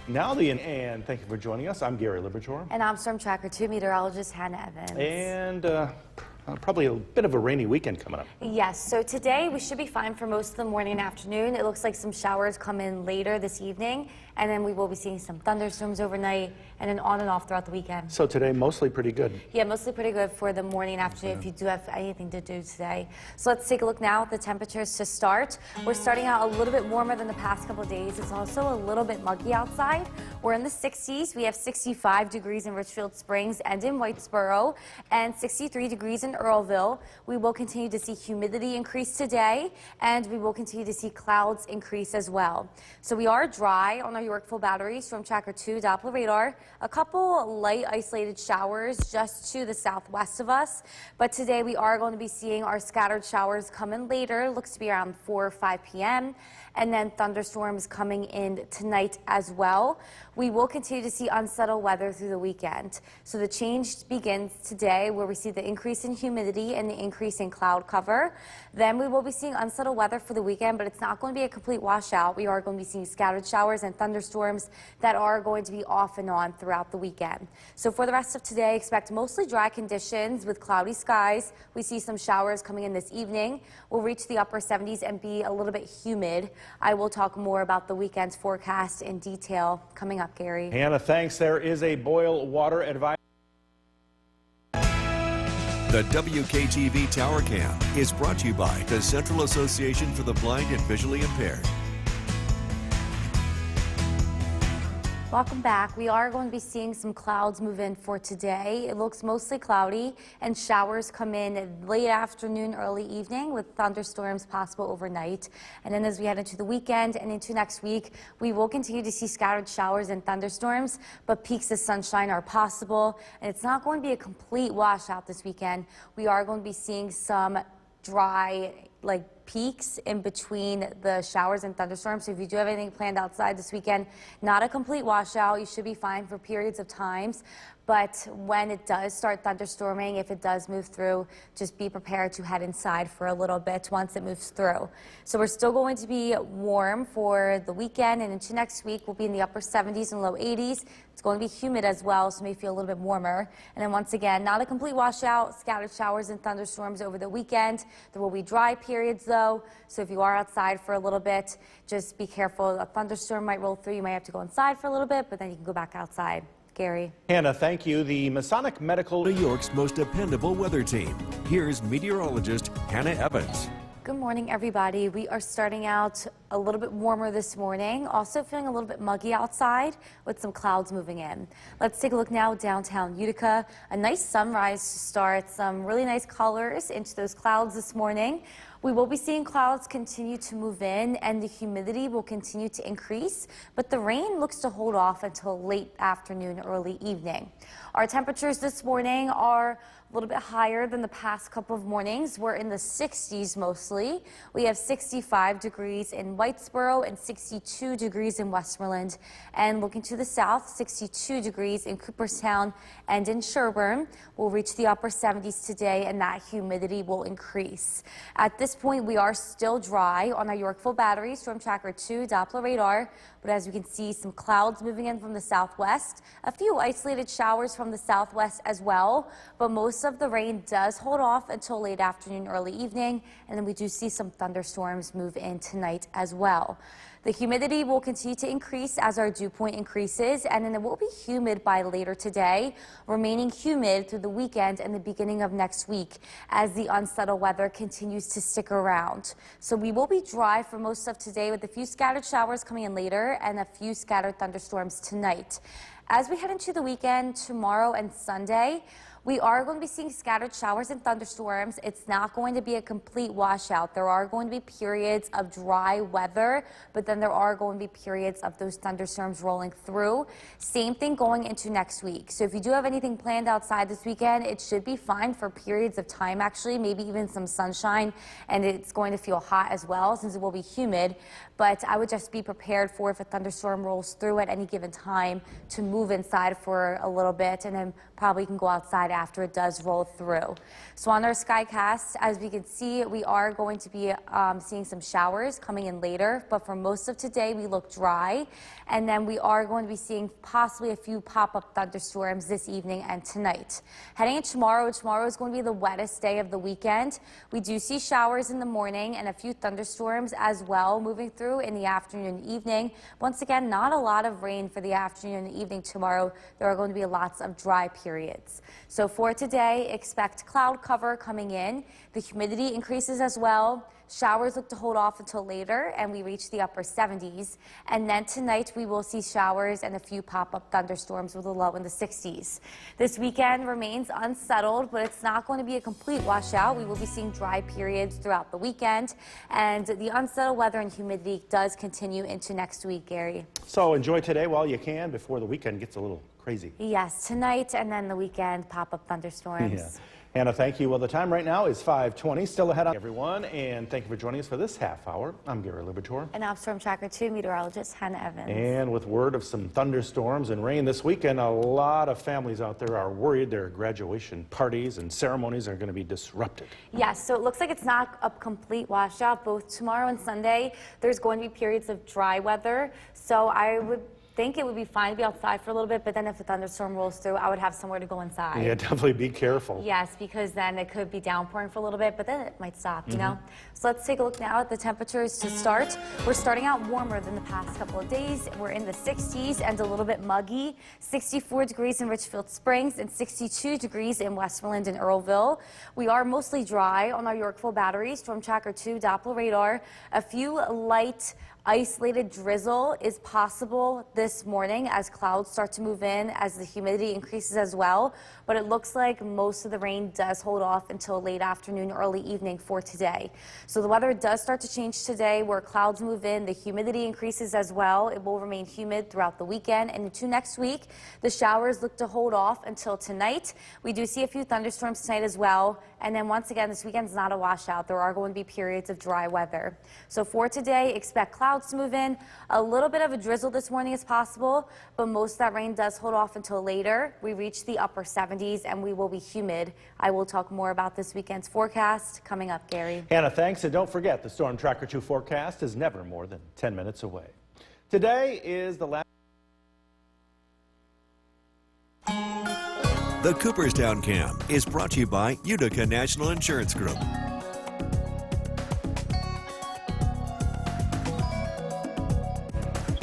And thank you for joining us. I'm Gary Liberatore. And I'm Storm Tracker 2 meteorologist Hannah Evans. And probably a bit of a rainy weekend coming up. Yes, so today we should be fine for most of the morning and afternoon. It looks like some showers come in later this evening, and then we will be seeing some thunderstorms overnight, and then on and off throughout the weekend. So today, mostly pretty good. Yeah, mostly pretty good for the morning and afternoon if you do have anything to do today. So let's take a look now at the temperatures to start. We're starting out a little bit warmer than the past couple of days. It's also a little bit muggy outside. We're in the 60s. We have 65 degrees in Richfield Springs and in Whitesboro, and 63 degrees in Earlville. We will continue to see humidity increase today, and we will continue to see clouds increase as well. So we are dry on our Yorkville Battery, Storm Tracker 2 Doppler radar. A couple light isolated showers just to the southwest of us, but today we are going to be seeing our scattered showers come in later. Looks to be around 4 or 5 p.m. and then thunderstorms coming in tonight as well. We will continue to see unsettled weather through the weekend. So the change begins today, where we see the increase in humidity and the increase in cloud cover. Then we will be seeing unsettled weather for the weekend, but it's not going to be a complete washout. We are going to be seeing scattered showers and thunderstorms that are going to be off and on throughout the weekend. So for the rest of today, expect mostly dry conditions with cloudy skies. We see some showers coming in this evening. We'll reach the upper 70s and be a little bit humid. I will talk more about the weekend's forecast in detail coming up, Gary. Hannah, thanks. There is a boil water advisory. The WKTV Tower Cam is brought to you by the Central Association for the Blind and Visually Impaired. Welcome back. We are going to be seeing some clouds move in for today. It looks mostly cloudy, and showers come in late afternoon, early evening, with thunderstorms possible overnight. And then as we head into the weekend and into next week, we will continue to see scattered showers and thunderstorms, but peaks of sunshine are possible. And it's not going to be a complete washout this weekend. We are going to be seeing some dry, peaks in between the showers and thunderstorms. So if you do have anything planned outside this weekend, not a complete washout. You should be fine for periods of times. But when it does start thunderstorming, if it does move through, just be prepared to head inside for a little bit once it moves through. So we're still going to be warm for the weekend, and into next week we'll be in the upper 70s and low 80s. It's going to be humid as well, so it may feel a little bit warmer. And then once again, not a complete washout, scattered showers and thunderstorms over the weekend. There will be dry periods though, so if you are outside for a little bit, just be careful. A thunderstorm might roll through. You might have to go inside for a little bit, but then you can go back outside. Gary. Hannah, thank you. The Masonic Medical... New York's most dependable weather team. Here's meteorologist Hannah Evans. Good morning, everybody. We are starting out a little bit warmer this morning, also feeling a little bit muggy outside with some clouds moving in. Let's take a look now downtown Utica. A nice sunrise to start, some really nice colors into those clouds this morning. We will be seeing clouds continue to move in, and the humidity will continue to increase, but the rain looks to hold off until late afternoon, early evening. Our temperatures this morning are a little bit higher than the past couple of mornings. We're in the 60s mostly. We have 65 degrees in Whitesboro and 62 degrees in Westmoreland. And looking to the south, 62 degrees in Cooperstown and in Sherburne. We'll reach the upper 70s today, and that humidity will increase. At this point, we are still dry on our Yorkville Battery, Storm Tracker 2 Doppler radar. But as you can see, some clouds moving in from the southwest, a few isolated showers from the southwest as well, but most of the rain does hold off until late afternoon, early evening, and then we do see some thunderstorms move in tonight as well. The humidity will continue to increase as our dew point increases, and then it will be humid by later today, remaining humid through the weekend and the beginning of next week as the unsettled weather continues to stick around. So we will be dry for most of today with a few scattered showers coming in later and a few scattered thunderstorms tonight. As we head into the weekend, tomorrow and Sunday, we are going to be seeing scattered showers and thunderstorms. It's not going to be a complete washout. There are going to be periods of dry weather, but then there are going to be periods of those thunderstorms rolling through. Same thing going into next week. So if you do have anything planned outside this weekend, it should be fine for periods of time, actually, maybe even some sunshine, and it's going to feel hot as well since it will be humid. But I would just be prepared for, if a thunderstorm rolls through at any given time, to move inside for a little bit, and then probably can go outside after it does roll through. So on our skycast, as we can see, we are going to be seeing some showers coming in later, but for most of today, we look dry. And then we are going to be seeing possibly a few pop-up thunderstorms this evening and tonight. Heading into tomorrow is going to be the wettest day of the weekend. We do see showers in the morning and a few thunderstorms as well moving through in the afternoon and evening. Once again, not a lot of rain for the afternoon and evening tomorrow. There are going to be lots of dry periods. So for today, expect cloud cover coming in. The humidity increases as well. Showers look to hold off until later, and we reach the upper 70s. And then tonight, we will see showers and a few pop-up thunderstorms with a low in the 60s. This weekend remains unsettled, but it's not going to be a complete washout. We will be seeing dry periods throughout the weekend, and the unsettled weather and humidity does continue into next week, Gary. So enjoy today while you can before the weekend gets a little crazy. Yes, tonight and then the weekend, pop-up thunderstorms. Yeah. Hannah, thank you. Well, the time right now is 5:20. Still ahead on everyone, and thank you for joining us for this half hour. I'm Gary Liberatore. And I'm Storm Tracker 2 meteorologist Hannah Evans. And with word of some thunderstorms and rain this weekend, a lot of families out there are worried their graduation parties and ceremonies are going to be disrupted. Yes, so it looks like it's not a complete washout. Both tomorrow and Sunday, there's going to be periods of dry weather. So I would think it would be fine to be outside for a little bit, but then if a thunderstorm rolls through, I would have somewhere to go inside. Yeah, definitely be careful. Yes, because then it could be downpouring for a little bit, but then it might stop, you know? So let's take a look now at the temperatures to start. We're starting out warmer than the past couple of days. We're in the 60s and a little bit muggy. 64 degrees in Richfield Springs and 62 degrees in Westmoreland and Earlville. We are mostly dry on our Yorkville battery, Storm Tracker 2, Doppler radar. A few light isolated drizzle is possible this morning as clouds start to move in, as the humidity increases as well. But it looks like most of the rain does hold off until late afternoon, early evening for today. So the weather does start to change today where clouds move in. The humidity increases as well. It will remain humid throughout the weekend and into next week. The showers look to hold off until tonight. We do see a few thunderstorms tonight as well. And then once again, this weekend's not a washout. There are going to be periods of dry weather. So for today, expect clouds to move in. A little bit of a drizzle this morning is possible, but most of that rain does hold off until later. We reach the upper 70s and we will be humid. I will talk more about this weekend's forecast coming up, Gary. Hannah, thanks. And don't forget, the Storm Tracker 2 forecast is never more than 10 minutes away. Today is the last. The Cooperstown Cam is brought to you by Utica National Insurance Group.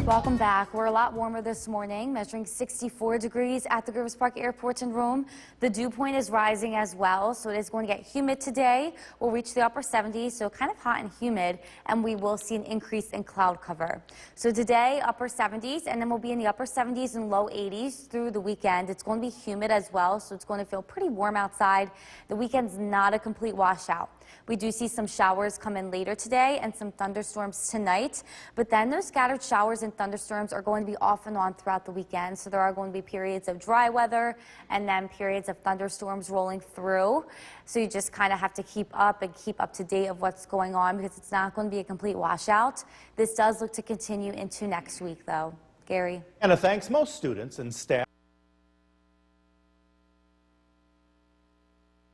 Welcome back. We're a lot warmer this morning, measuring 64 degrees at the Rivers Park Airport and Rome. The dew point is rising as well, so it is going to get humid today. We'll reach the upper 70s, so kind of hot and humid, and we will see an increase in cloud cover. So today, upper 70s, and then we'll be in the upper 70s and low 80s through the weekend. It's going to be humid as well, so it's going to feel pretty warm outside. The weekend's not a complete washout. We do see some showers come in later today and some thunderstorms tonight, but then those scattered showers and thunderstorms are going to be off and on throughout the weekend. So there are going to be periods of dry weather and then periods of thunderstorms rolling through. So you just kind of have to keep up and keep up to date of what's going on because it's not going to be a complete washout. This does look to continue into next week, though. Gary. Hannah, thanks. Most students and staff.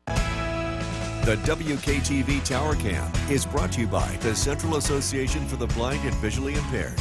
The WKTV Tower Cam is brought to you by the Central Association for the Blind and Visually Impaired.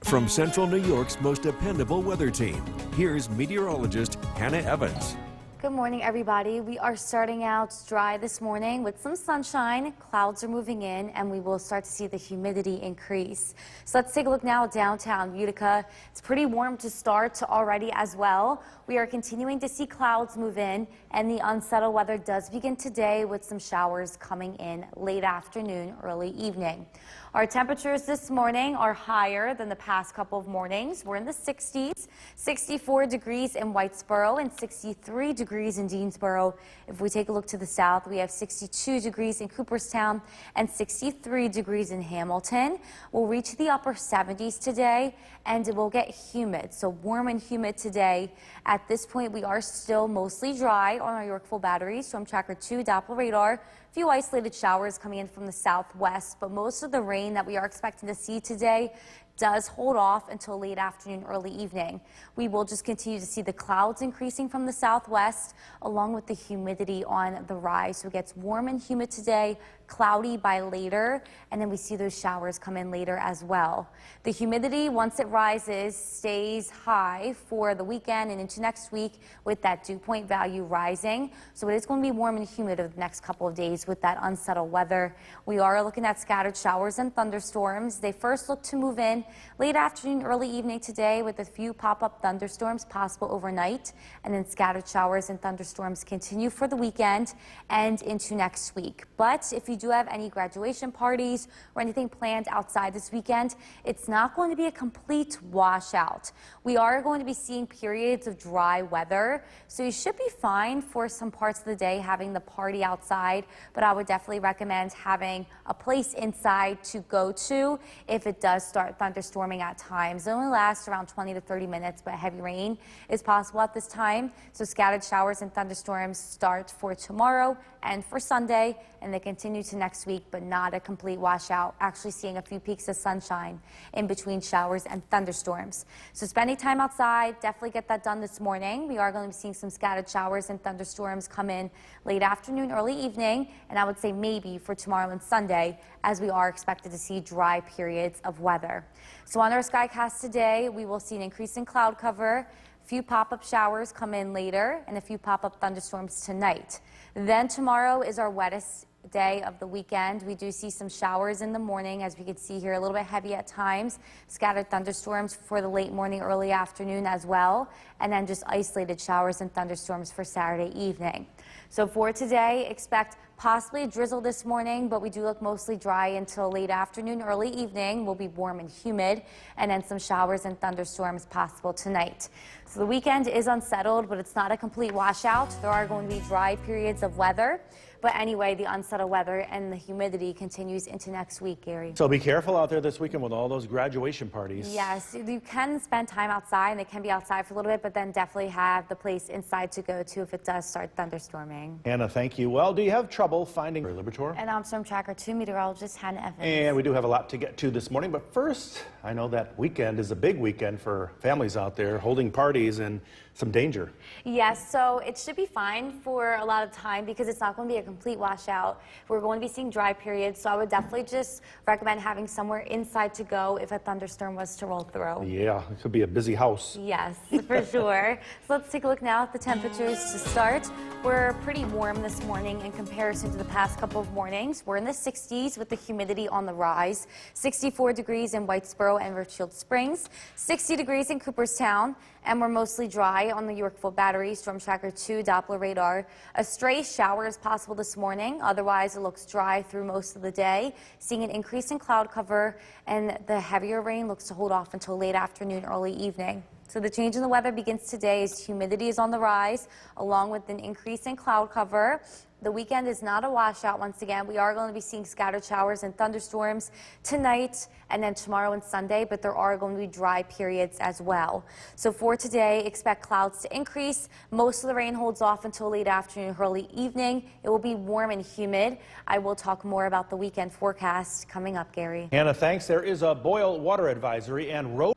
From Central New York's most dependable weather team, here's meteorologist Hannah Evans. Good morning, everybody. We are starting out dry this morning with some sunshine. Clouds are moving in, and we will start to see the humidity increase. So let's take a look now at downtown Utica. It's pretty warm to start already as well. We are continuing to see clouds move in, and the unsettled weather does begin today with some showers coming in late afternoon, early evening. Our temperatures this morning are higher than the past couple of mornings. We're in the 60s, 64 degrees in Whitesboro and 63 degrees in Deansboro. If we take a look to the south, we have 62 degrees in Cooperstown and 63 degrees in Hamilton. We'll reach the upper 70s today, and it will get humid, so warm and humid today. At this point, we are still mostly dry on our Yorkville batteries, Storm Tracker 2 Doppler radar. A few isolated showers coming in from the southwest, but most of the rain that we are expecting to see today does hold off until late afternoon, early evening. We will just continue to see the clouds increasing from the southwest, along with the humidity on the rise. So it gets warm and humid today, cloudy by later, and then we see those showers come in later as well. The humidity, once it rises, stays high for the weekend and into next week with that dew point value rising. So it is going to be warm and humid over the next couple of days with that unsettled weather. We are looking at scattered showers and thunderstorms. They first look to move in late afternoon, early evening today with a few pop-up thunderstorms possible overnight, and then scattered showers and thunderstorms continue for the weekend and into next week. But if you do have any graduation parties or anything planned outside this weekend, it's not going to be a complete washout. We are going to be seeing periods of dry weather, so you should be fine for some parts of the day having the party outside, but I would definitely recommend having a place inside to go to if it does start thunderstorming at times. It only lasts around 20 to 30 minutes, but heavy rain is possible at this time. So scattered showers and thunderstorms start for tomorrow and for Sunday, and they continue to next week, but not a complete washout. Actually seeing a few peaks of sunshine in between showers and thunderstorms. So spending time outside, definitely get that done this morning. We are going to be seeing some scattered showers and thunderstorms come in late afternoon, early evening, and I would say maybe for tomorrow and Sunday, as we are expected to see dry periods of weather. So on our skycast today, we will see an increase in cloud cover, a few pop-up showers come in later, and a few pop-up thunderstorms tonight. Then tomorrow is our wettest day of the weekend. We do see some showers in the morning, as we can see here, a little bit heavy at times, scattered thunderstorms for the late morning, early afternoon as well, and then just isolated showers and thunderstorms for Saturday evening. So for today, expect possibly a drizzle this morning, but we do look mostly dry until late afternoon, early evening. Will be warm and humid, and then some showers and thunderstorms possible tonight. So the weekend is unsettled, but it's not a complete washout. There are going to be dry periods of weather. But anyway, the unsettled weather and the humidity continues into next week, Gary. So be careful out there this weekend with all those graduation parties. Yes, you can spend time outside, and they can be outside for a little bit, but then definitely have the place inside to go to if it does start thunderstorming. Hannah, thank you. Well, do you have trouble finding Libitor? And I'm Storm Tracker 2 meteorologist Hannah Evans. And we do have a lot to get to this morning, but first, I know that weekend is a big weekend for families out there holding parties and some danger. Yes, so it should be fine for a lot of time because it's not going to be a complete washout. We're going to be seeing dry periods, so I would definitely just recommend having somewhere inside to go if a thunderstorm was to roll through. Yeah, it could be a busy house. Yes, for sure. So let's take a look now at the temperatures to start. We're pretty warm this morning in comparison to the past couple of mornings. We're in the 60s with the humidity on the rise. 64 degrees in Whitesboro and Richfield Springs. 60 degrees in Cooperstown. And we're mostly dry on the Yorkville Battery, Storm Tracker 2 Doppler radar. A stray shower is possible this morning. Otherwise, it looks dry through most of the day. Seeing an increase in cloud cover, and the heavier rain looks to hold off until late afternoon, early evening. So the change in the weather begins today as humidity is on the rise, along with an increase in cloud cover. The weekend is not a washout once again. We are going to be seeing scattered showers and thunderstorms tonight and then tomorrow and Sunday, but there are going to be dry periods as well. So for today, expect clouds to increase. Most of the rain holds off until late afternoon, early evening. It will be warm and humid. I will talk more about the weekend forecast coming up, Gary. Hannah, thanks. There is a boil water advisory and road.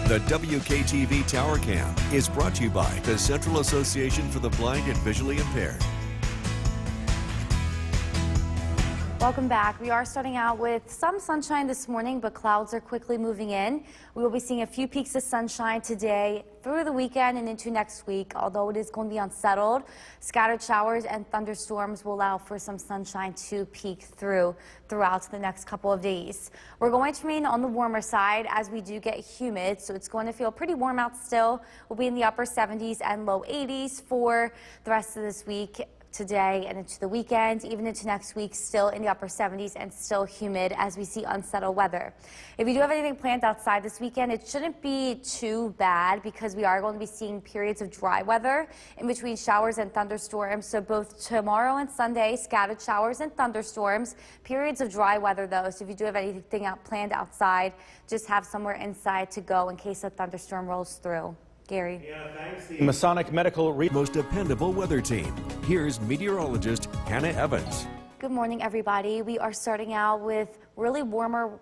The WKTV Tower Cam is brought to you by the Central Association for the Blind and Visually Impaired. Welcome back. We are starting out with some sunshine this morning, but clouds are quickly moving in. We will be seeing a few peaks of sunshine today through the weekend and into next week, although it is going to be unsettled. Scattered showers and thunderstorms will allow for some sunshine to peek throughout the next couple of days. We're going to remain on the warmer side as we do get humid, so it's going to feel pretty warm out still. We'll be in the upper 70s and low 80s for the rest of this week. Today and into the weekend, even into next week, still in the upper 70s and still humid as we see unsettled weather. If you do have anything planned outside this weekend, it shouldn't be too bad because we are going to be seeing periods of dry weather in between showers and thunderstorms. So both tomorrow and Sunday, scattered showers and thunderstorms, periods of dry weather though. So if you do have anything planned outside, just have somewhere inside to go in case a thunderstorm rolls through. Gary. Yeah, thanks. The Masonic Medical Most dependable weather team. Here's meteorologist Hannah Evans. Good morning, everybody. We are starting out with really warm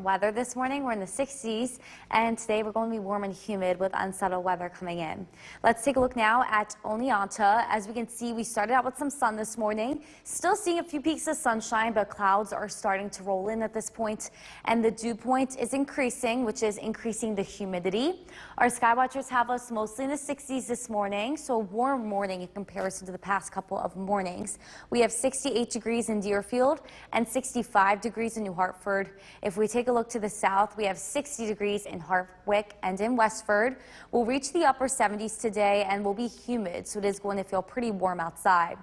weather this morning. We're in the 60s, and today we're going to be warm and humid with unsettled weather coming in. Let's take a look now at Oneonta. As we can see, we started out with some sun this morning. Still seeing a few peaks of sunshine, but clouds are starting to roll in at this point, and the dew point is increasing, which is increasing the humidity. Our sky watchers have us mostly in the 60s this morning, so a warm morning in comparison to the past couple of mornings. We have 68 degrees in Deerfield and 65 degrees in New Hartford. If we take a look to the south, we have 60 degrees in Hartwick and in Westford. We'll reach the upper 70s today and will be humid, so it is going to feel pretty warm outside.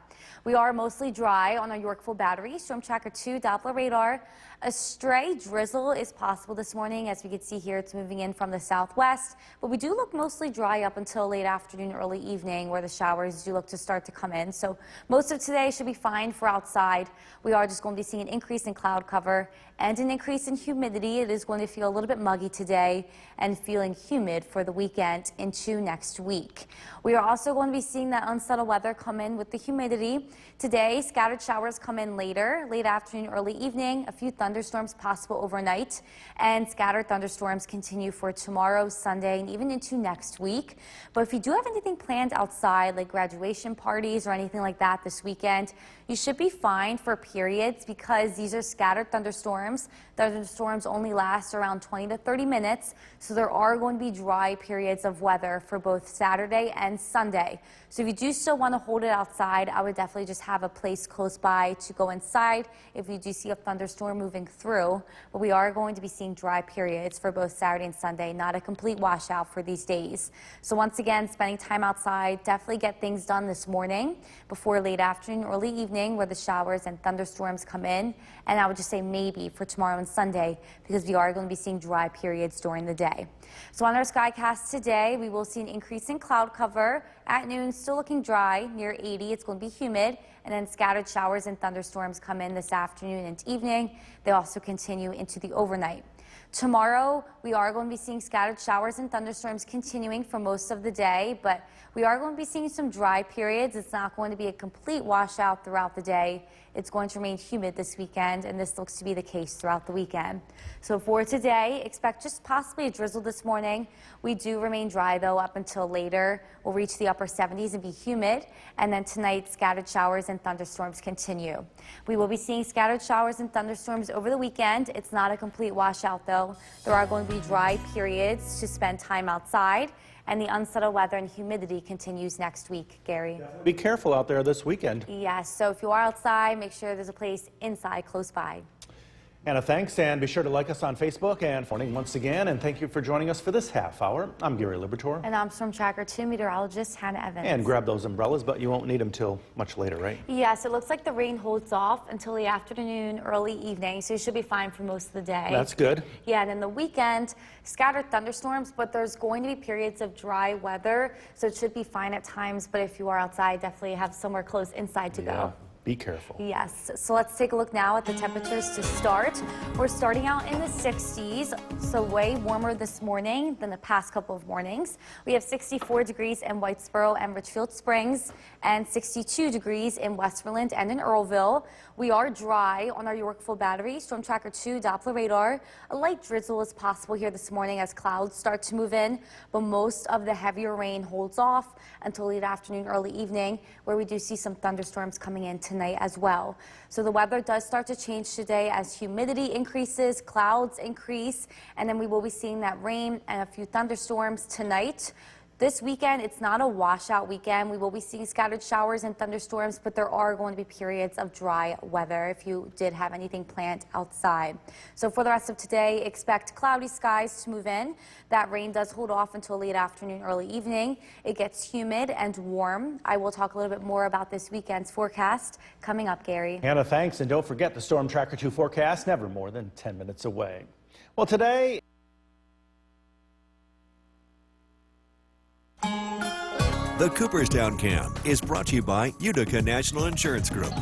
We are mostly dry on our Yorkville Battery. Storm Tracker 2 Doppler radar. A stray drizzle is possible this morning. As we can see here, it's moving in from the southwest, but we do look mostly dry up until late afternoon, early evening, where the showers do look to start to come in. So most of today should be fine for outside. We are just going to be seeing an increase in cloud cover and an increase in humidity. It is going to feel a little bit muggy today and feeling humid for the weekend into next week. We are also going to be seeing that unsettled weather come in with the humidity. Today, scattered showers come in later, late afternoon, early evening, a few thunderstorms possible overnight, and scattered thunderstorms continue for tomorrow, Sunday, and even into next week. But if you do have anything planned outside, like graduation parties or anything like that this weekend, you should be fine for periods because these are scattered thunderstorms. Thunderstorms only last around 20 to 30 minutes, so there are going to be dry periods of weather for both Saturday and Sunday. So if you do still want to hold it outside, I would definitely just have a place close by to go inside if you do see a thunderstorm moving through. But we are going to be seeing dry periods for both Saturday and Sunday, not a complete washout for these days. So once again, spending time outside, definitely get things done this morning before late afternoon, early evening, where the showers and thunderstorms come in. And I would just say maybe for tomorrow and Sunday, because we are going to be seeing dry periods during the day. So on our skycast today, we will see an increase in cloud cover. At noon, still looking dry, near 80. It's going to be humid, and then scattered showers and thunderstorms come in this afternoon and evening. They also continue into the overnight. Tomorrow, we are going to be seeing scattered showers and thunderstorms continuing for most of the day, but we are going to be seeing some dry periods. It's not going to be a complete washout throughout the day. It's going to remain humid this weekend, and this looks to be the case throughout the weekend. So for today, expect just possibly a drizzle this morning. We do remain dry, though, up until later. We'll reach the upper 70s and be humid, and then tonight, scattered showers and thunderstorms continue. We will be seeing scattered showers and thunderstorms over the weekend. It's not a complete washout, though. There are going to be dry periods to spend time outside, and the unsettled weather and humidity continues next week. Gary? Be careful out there this weekend. Yes, so if you are outside, make sure there's a place inside close by. Anna, thanks, and be sure to like us on Facebook and morning once again, and thank you for joining us for this half hour. I'm Gary Libertor. And I'm Storm Tracker 2 meteorologist Hannah Evans. And grab those umbrellas, but you won't need them till much later, right? Yes, it looks like the rain holds off until the afternoon, early evening, so you should be fine for most of the day. That's good. Yeah, and then the weekend, scattered thunderstorms, but there's going to be periods of dry weather, so it should be fine at times, but if you are outside, definitely have somewhere close inside to go. Be careful. Yes, so let's take a look now at the temperatures to start. We're starting out in the 60s, so way warmer this morning than the past couple of mornings. We have 64 degrees in Whitesboro and Richfield Springs, and 62 degrees in Westmoreland and in Earlville. We are dry on our Yorkville Battery. Storm Tracker 2 Doppler radar. A light drizzle is possible here this morning as clouds start to move in, but most of the heavier rain holds off until late afternoon, early evening, where we do see some thunderstorms coming in tonight as well. So the weather does start to change today as humidity increases, clouds increase, and then we will be seeing that rain and a few thunderstorms tonight. This weekend, it's not a washout weekend. We will be seeing scattered showers and thunderstorms, but there are going to be periods of dry weather if you did have anything planned outside. So for the rest of today, expect cloudy skies to move in. That rain does hold off until late afternoon, early evening. It gets humid and warm. I will talk a little bit more about this weekend's forecast coming up, Gary. Hannah, thanks, and don't forget the Storm Tracker 2 forecast, never more than 10 minutes away. Well, today, The Cooperstown Cam is brought to you by Utica National Insurance Group.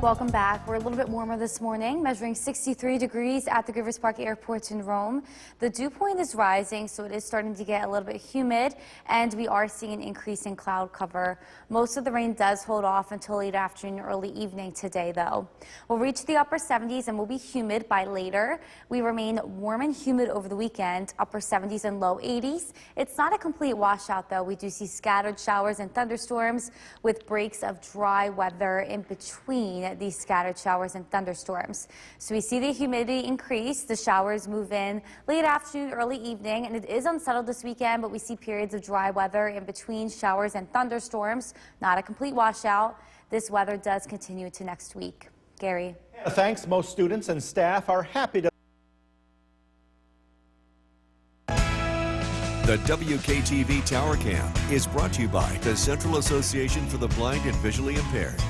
Welcome back. We're a little bit warmer this morning, measuring 63 degrees at the Rivers Park Airport in Rome. The dew point is rising, so it is starting to get a little bit humid, and we are seeing an increase in cloud cover. Most of the rain does hold off until late afternoon, early evening today, though. We'll reach the upper 70s and will be humid by later. We remain warm and humid over the weekend, upper 70s and low 80s. It's not a complete washout, though. We do see scattered showers and thunderstorms with breaks of dry weather in between these scattered showers and thunderstorms. So we see the humidity increase. The showers move in late afternoon, early evening, and it is unsettled this weekend, but we see periods of dry weather in between showers and thunderstorms. Not a complete washout. This weather does continue into next week. Gary. Thanks. Most students and staff are happy to. The WKTV Tower Cam is brought to you by the Central Association for the Blind and Visually Impaired.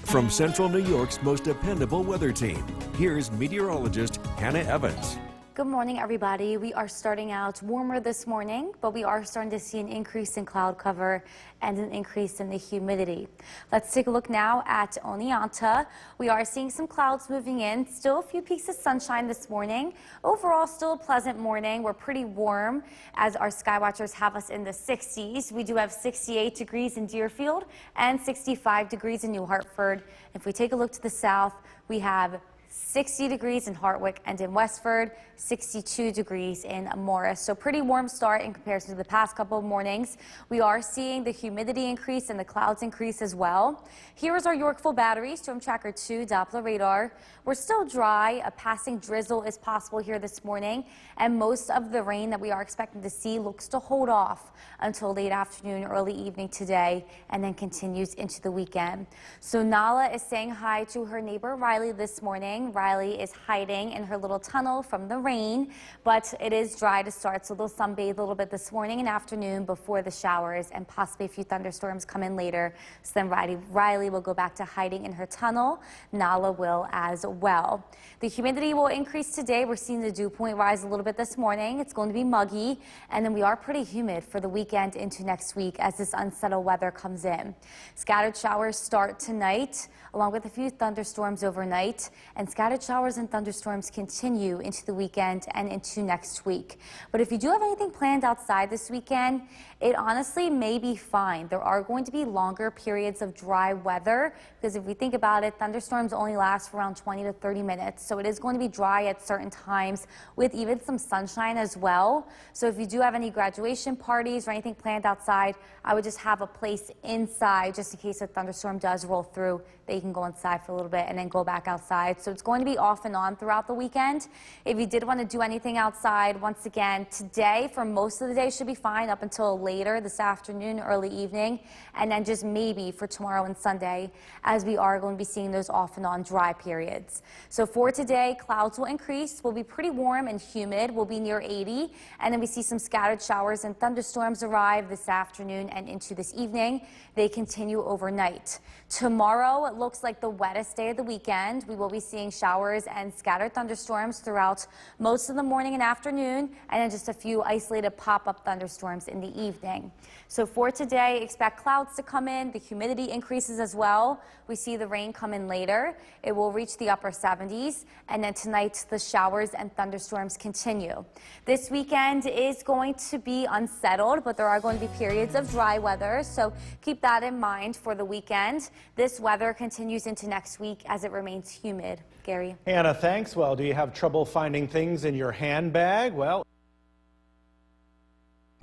From Central New York's most dependable weather team, here's meteorologist Hannah Evans. Good morning, everybody. We are starting out warmer this morning, but we are starting to see an increase in cloud cover and an increase in the humidity. Let's take a look now at Oneonta. We are seeing some clouds moving in. Still a few peaks of sunshine this morning. Overall, still a pleasant morning. We're pretty warm as our sky watchers have us in the 60s. We do have 68 degrees in Deerfield and 65 degrees in New Hartford. If we take a look to the south, we have 60 degrees in Hartwick and in Westford, 62 degrees in Morris. So pretty warm start in comparison to the past couple of mornings. We are seeing the humidity increase and the clouds increase as well. Here is our Yorkville Battery, Storm Tracker 2 Doppler radar. We're still dry. A passing drizzle is possible here this morning, and most of the rain that we are expecting to see looks to hold off until late afternoon, early evening today, and then continues into the weekend. So Nala is saying hi to her neighbor Riley this morning. Riley is hiding in her little tunnel from the rain, but it is dry to start, so they'll sunbathe a little bit this morning and afternoon before the showers, and possibly a few thunderstorms come in later. So then Riley will go back to hiding in her tunnel. Nala will as well. The humidity will increase today. We're seeing the dew point rise a little bit this morning. It's going to be muggy, and then we are pretty humid for the weekend into next week as this unsettled weather comes in. Scattered showers start tonight, along with a few thunderstorms overnight, and scattered showers and thunderstorms continue into the weekend and into next week. But if you do have anything planned outside this weekend, it honestly may be fine. There are going to be longer periods of dry weather because if we think about it, thunderstorms only last for around 20 to 30 minutes. So it is going to be dry at certain times with even some sunshine as well. So if you do have any graduation parties or anything planned outside, I would just have a place inside just in case a thunderstorm does roll through that you can go inside for a little bit and then go back outside. So it's going to be off and on throughout the weekend. If you did want to do anything outside, once again, today for most of the day should be fine up until later this afternoon, early evening, and then just maybe for tomorrow and Sunday as we are going to be seeing those off and on dry periods. So for today, clouds will increase. We'll be pretty warm and humid. We'll be near 80, and then we see some scattered showers and thunderstorms arrive this afternoon and into this evening. They continue overnight. Tomorrow, it looks like the wettest day of the weekend. We will be seeing showers and scattered thunderstorms throughout most of the morning and afternoon, and then just a few isolated pop-up thunderstorms in the evening. So for today, expect clouds to come in. The humidity increases as well. We see the rain come in later. It will reach the upper 70s, and then tonight the showers and thunderstorms continue. This weekend is going to be unsettled, but there are going to be periods of dry weather, so keep that in mind for the weekend. This weather continues into next week as it remains humid. Gary. Hannah, thanks. Well, do you have trouble finding things in your handbag? Well,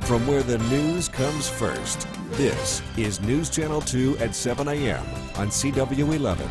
From where the news comes first, this is News Channel 2 at 7 a.m. on CW11.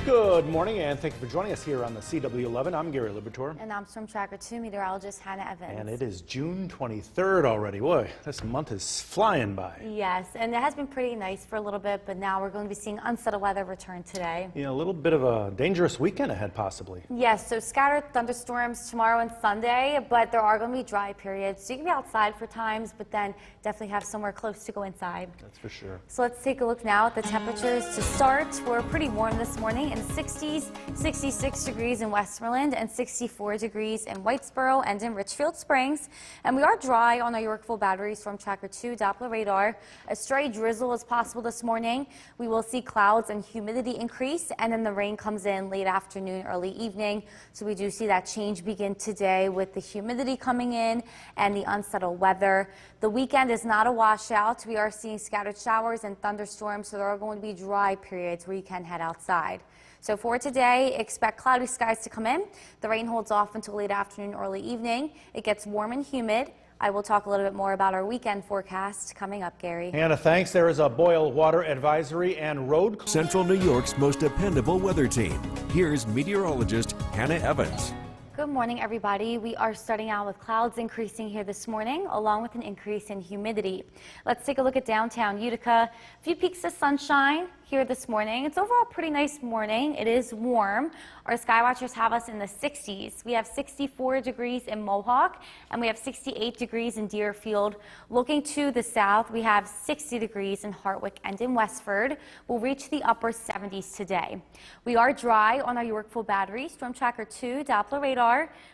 good morning, and thank you for joining us here on the CW11. I'm Gary Libertor. And I'm Storm Tracker 2 meteorologist Hannah Evans. And it is June 23rd already. Boy, this month is flying by. Yes, and it has been pretty nice for a little bit, but now we're going to be seeing unsettled weather return today. You know, a little bit of a dangerous weekend ahead, possibly. Yes, so scattered thunderstorms tomorrow and Sunday, but there are going to be dry periods. So you can be outside for times, but then definitely have somewhere close to go inside. That's for sure. So let's take a look now at the temperatures to start. We're pretty warm this morning. in the 60s, 66 degrees in Westmoreland, and 64 degrees in Whitesboro and in Richfield Springs. And we are dry on our Yorkville Battery Storm Tracker 2 Doppler radar. A stray drizzle is possible this morning. We will see clouds and humidity increase, and then the rain comes in late afternoon, early evening. So we do see that change begin today with the humidity coming in and the unsettled weather. The weekend is not a washout. We are seeing scattered showers and thunderstorms, so there are going to be dry periods where you can head outside. So for today, expect cloudy skies to come in. The rain holds off until late afternoon, early evening. It gets warm and humid. I will talk a little bit more about our weekend forecast coming up, Gary. Hannah, thanks. There is a boil water advisory and road. Central New York's most dependable weather team. Here's meteorologist Hannah Evans. Good morning, everybody. We are starting out with clouds increasing here this morning, along with an increase in humidity. Let's take a look at downtown Utica. A few peaks of sunshine here this morning. It's overall a pretty nice morning. It is warm. Our sky watchers have us in the 60s. We have 64 degrees in Mohawk, and we have 68 degrees in Deerfield. Looking to the south, we have 60 degrees in Hartwick and in Westford. We'll reach the upper 70s today. We are dry on our Yorkville Battery Storm Tracker 2 Doppler radar.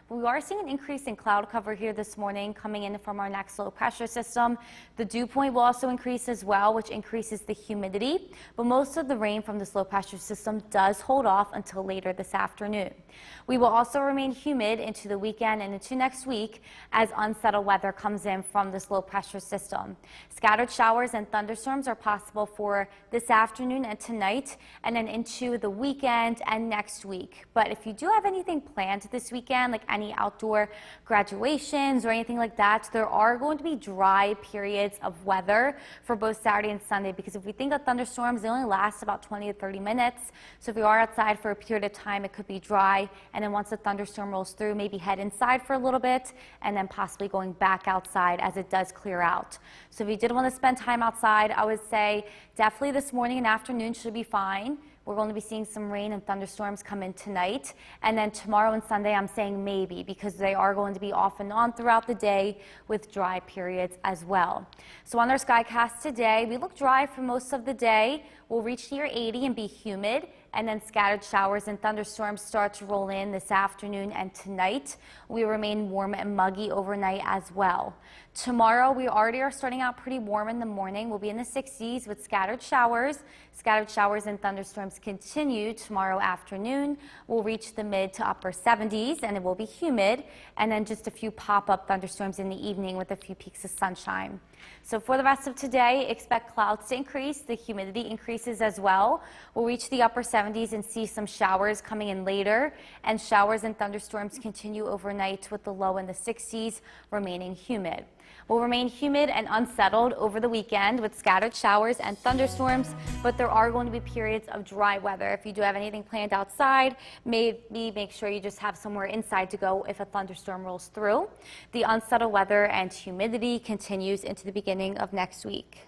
But we are seeing an increase in cloud cover here this morning coming in from our next low pressure system. The dew point will also increase as well, which increases the humidity. But most of the rain from this low pressure system does hold off until later this afternoon. We will also remain humid into the weekend and into next week as unsettled weather comes in from this low pressure system. Scattered showers and thunderstorms are possible for this afternoon and tonight, and then into the weekend and next week. But if you do have anything planned this weekend, like any outdoor graduations or anything like that, there are going to be dry periods of weather for both Saturday and Sunday, because if we think of thunderstorms, they only last about 20 to 30 minutes. So if you are outside for a period of time, it could be dry, and then once the thunderstorm rolls through, maybe head inside for a little bit and then possibly going back outside as it does clear out. So if you did want to spend time outside, I would say definitely this morning and afternoon should be fine. We're going to be seeing some rain and thunderstorms come in tonight. And then tomorrow and Sunday, I'm saying maybe, because they are going to be off and on throughout the day with dry periods as well. So on our skycast today, we look dry for most of the day. We'll reach near 80 and be humid, and then scattered showers and thunderstorms start to roll in this afternoon and tonight. We remain warm and muggy overnight as well. Tomorrow, we already are starting out pretty warm in the morning. We'll be in the 60s with scattered showers. Scattered showers and thunderstorms continue tomorrow afternoon. We'll reach the mid to upper 70s, and it will be humid, and then just a few pop-up thunderstorms in the evening with a few peaks of sunshine. So for the rest of today, expect clouds to increase. The humidity increases as well. We'll reach the upper 70s and see some showers coming in later, and showers and thunderstorms continue overnight with the low in the 60s remaining humid. Will remain humid and unsettled over the weekend with scattered showers and thunderstorms, but there are going to be periods of dry weather. If you do have anything planned outside, maybe make sure you just have somewhere inside to go if a thunderstorm rolls through. The unsettled weather and humidity continues into the beginning of next week.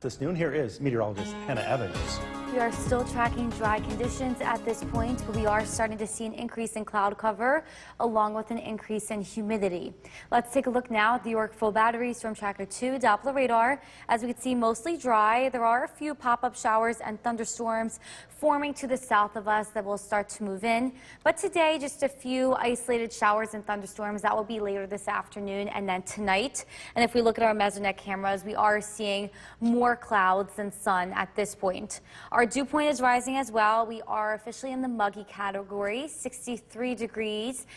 This noon, here is meteorologist Hannah Evans. We are still tracking dry conditions at this point, but we are starting to see an increase in cloud cover along with an increase in humidity. Let's take a look now at the Yorkville Battery Storm Tracker 2 Doppler radar. As we can see, mostly dry. There are a few pop-up showers and thunderstorms forming to the south of us that will start to move in. But today, just a few isolated showers and thunderstorms. That will be later this afternoon and then tonight. And if we look at our Mesonet cameras, we are seeing more clouds than sun at this point. Our dew point is rising as well. We are officially in the muggy category, 63 degrees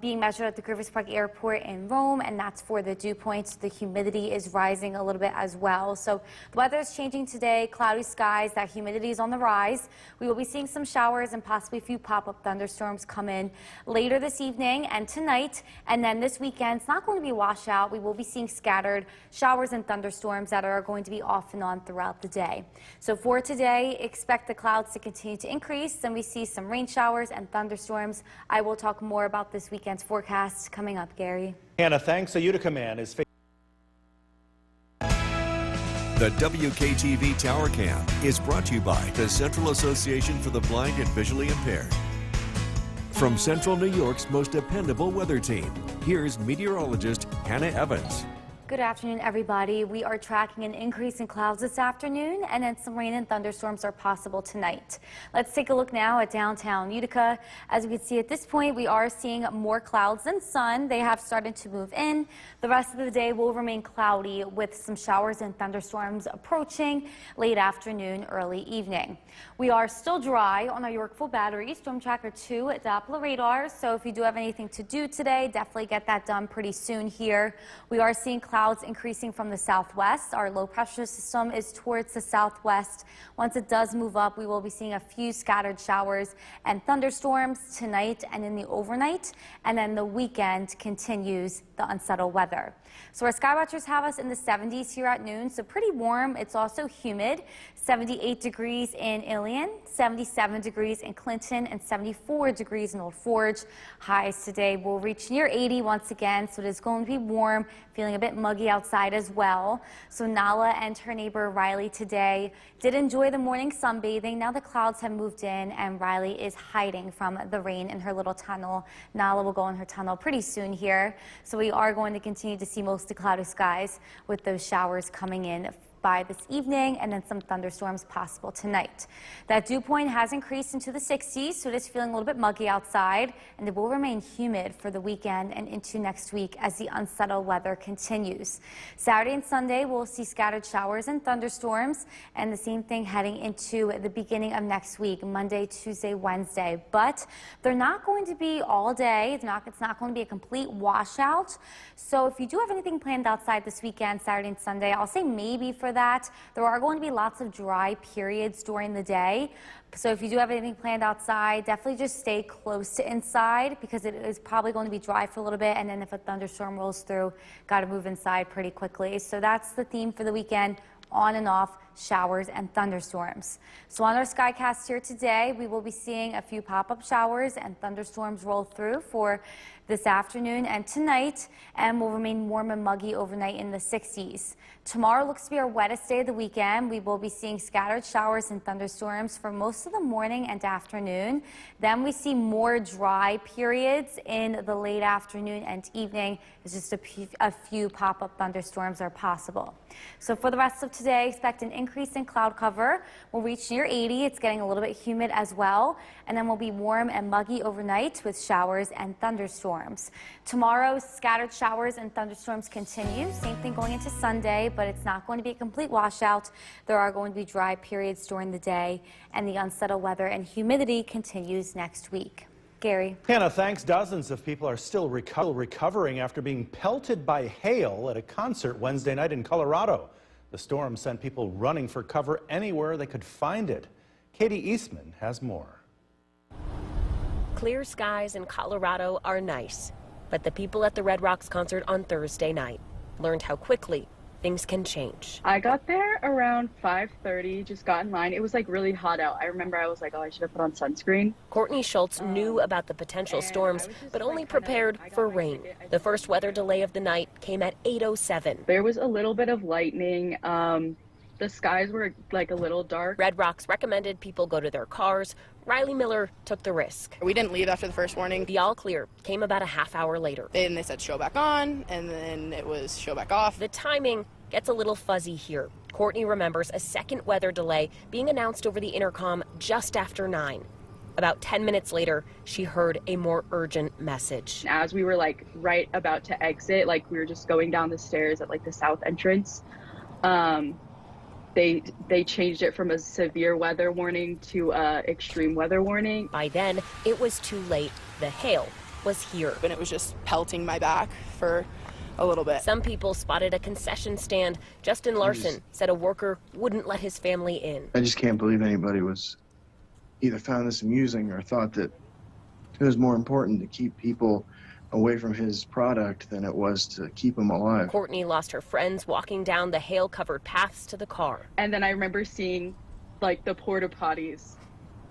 being measured at the Griffith Park Airport in Rome, and that's for the dew point. The humidity is rising a little bit as well. So the weather is changing today, cloudy skies, that humidity is on the rise. We will be seeing some showers and possibly a few pop-up thunderstorms come in later this evening and tonight, and then this weekend it's not going to be a washout. We will be seeing scattered showers and thunderstorms that are going to be off and on throughout the day. So for today, expect the clouds to continue to increase, and we see some rain showers and thunderstorms. I will talk more about this weekend's forecast coming up, Gary. Hannah, thanks. A Utica man is The WKTV Tower Cam is brought to you by the Central Association for the Blind and Visually Impaired. From Central New York's most dependable weather team, here's meteorologist Hannah Evans. Good afternoon, everybody. We are tracking an increase in clouds this afternoon, and then some rain and thunderstorms are possible tonight. Let's take a look now at downtown Utica. As we can see at this point, we are seeing more clouds than sun. They have started to move in. The rest of the day will remain cloudy with some showers and thunderstorms approaching late afternoon, early evening. We are still dry on our Yorkville Battery Storm Tracker 2 Doppler radar, so if you do have anything to do today, definitely get that done pretty soon here. We are seeing clouds increasing from the southwest. Our low pressure system is towards the southwest. Once it does move up, we will be seeing a few scattered showers and thunderstorms tonight and in the overnight, and then the weekend continues the unsettled weather. So our sky watchers have us in the 70s here at noon, so pretty warm. It's also humid. 78 degrees in Ilion, 77 degrees in Clinton, and 74 degrees in Old Forge. Highs today will reach near 80 once again, so it is going to be warm, feeling a bit muggy outside as well. So Nala and her neighbor Riley today did enjoy the morning sunbathing. Now the clouds have moved in, and Riley is hiding from the rain in her little tunnel. Nala will go in her tunnel pretty soon here, so we are going to continue to see mostly cloudy skies with those showers coming in by this evening, and then some thunderstorms possible tonight. That dew point has increased into the 60s, so it is feeling a little bit muggy outside, and it will remain humid for the weekend and into next week as the unsettled weather continues. Saturday and Sunday, we'll see scattered showers and thunderstorms, and the same thing heading into the beginning of next week, Monday, Tuesday, Wednesday. But they're not going to be all day. It's not going to be a complete washout. So if you do have anything planned outside this weekend, Saturday and Sunday, I'll say maybe for that. There are going to be lots of dry periods during the day. So if you do have anything planned outside, definitely just stay close to inside because it is probably going to be dry for a little bit. And then if a thunderstorm rolls through, got to move inside pretty quickly. So that's the theme for the weekend. On and off showers and thunderstorms. So on our Skycast here today, we will be seeing a few pop-up showers and thunderstorms roll through for this afternoon and tonight, and will remain warm and muggy overnight in the 60s. Tomorrow looks to be our wettest day of the weekend. We will be seeing scattered showers and thunderstorms for most of the morning and afternoon. Then we see more dry periods in the late afternoon and evening. It's just a few pop-up thunderstorms are possible. So for the rest of today, expect an increase in cloud cover. We'll reach near 80. It's getting a little bit humid as well. And then we'll be warm and muggy overnight with showers and thunderstorms. Tomorrow, scattered showers and thunderstorms continue. Same thing going into Sunday, but it's not going to be a complete washout. There are going to be dry periods during the day, and the unsettled weather and humidity continues next week. Gary. Hannah, thanks. Dozens of people are still recovering after being pelted by hail at a concert Wednesday night in Colorado. The storm sent people running for cover anywhere they could find it. Katie Eastman has more. Clear skies in Colorado are nice, but the people at the Red Rocks concert on Thursday night learned how quickly things can change. I got there around 5:30, just got in line. It was like really hot out. I remember I was like, oh, I should have put on sunscreen. Courtney Schultz knew about the potential storms, but only prepared for rain. The first weather delay of the night came at 8:07. There was a little bit of lightning. The skies were like a little dark. Red Rocks recommended people go to their cars. Riley Miller took the risk. We didn't leave after the first warning. The all clear came about a half hour later. Then they said show back on, and then it was show back off. The timing gets a little fuzzy here. Courtney remembers a second weather delay being announced over the intercom just after 9. About 10 minutes later, she heard a more urgent message. As we were like right about to exit, like we were just going down the stairs at like the south entrance, they changed it from a severe weather warning to extreme weather warning. By then, it was too late. The hail was here. And it was just pelting my back for a little bit. Some people spotted a concession stand. Justin Larson said a worker wouldn't let his family in. I just can't believe anybody was either found this amusing or thought that it was more important to keep people away from his product than it was to keep him alive. Courtney lost her friends walking down the hail-covered paths to the car. And then I remember seeing like the porta potties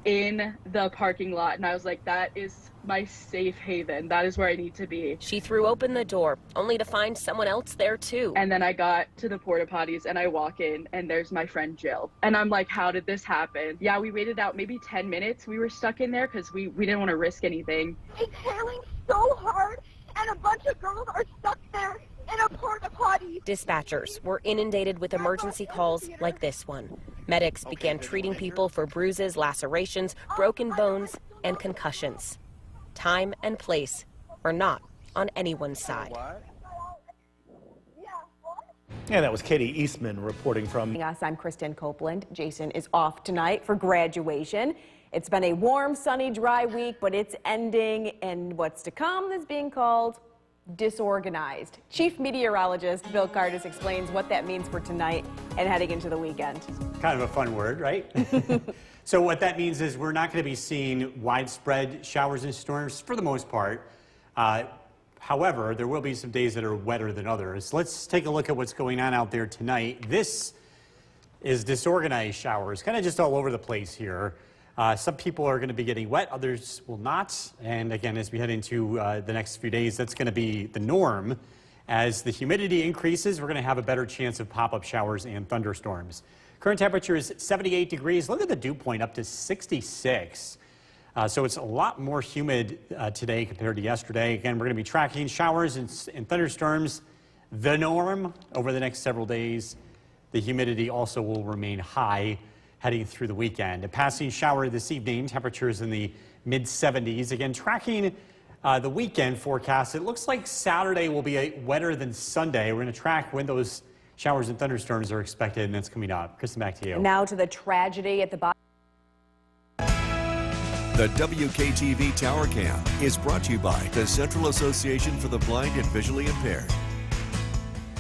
in the parking lot, and I was like, that is my safe haven. That is where I need to be. She threw open the door, only to find someone else there too. And then I got to the porta potties and I walk in and there's my friend Jill. And I'm like, how did this happen? Yeah, we waited out maybe 10 minutes. We were stuck in there because we didn't want to risk anything. It's hailing so hard, and a bunch of girls are stuck there in a porta potty. Dispatchers were inundated with emergency calls like this one. Medics began treating people for bruises, lacerations, broken bones, and concussions. Time and place are not on anyone's side. And that was Katie Eastman reporting from. I'm Kristen Copeland. Jason is off tonight for graduation. It's been a warm, sunny, dry week, but it's ending, and what's to come is being called disorganized. Chief Meteorologist Bill Cardis explains what that means for tonight and heading into the weekend. Kind of a fun word, right? So what that means is we're not going to be seeing widespread showers and storms for the most part. However, there will be some days that are wetter than others. Let's take a look at what's going on out there tonight. This is disorganized showers, kind of just all over the place here. Some people are going to be getting wet, others will not. And again, as we head into the next few days, that's going to be the norm. As the humidity increases, we're going to have a better chance of pop-up showers and thunderstorms. Current temperature is 78 degrees. Look at the dew point, up to 66. So it's a lot more humid today compared to yesterday. Again, we're going to be tracking showers and thunderstorms, the norm, over the next several days. The humidity also will remain high heading through the weekend. A passing shower this evening, temperatures in the mid-70s. Again, tracking the weekend forecast, it looks like Saturday will be wetter than Sunday. We're going to track when those showers and thunderstorms are expected, and that's coming up. Kristen, back to you. Now to the tragedy at the bottom. The WKTV Tower Cam is brought to you by the Central Association for the Blind and Visually Impaired.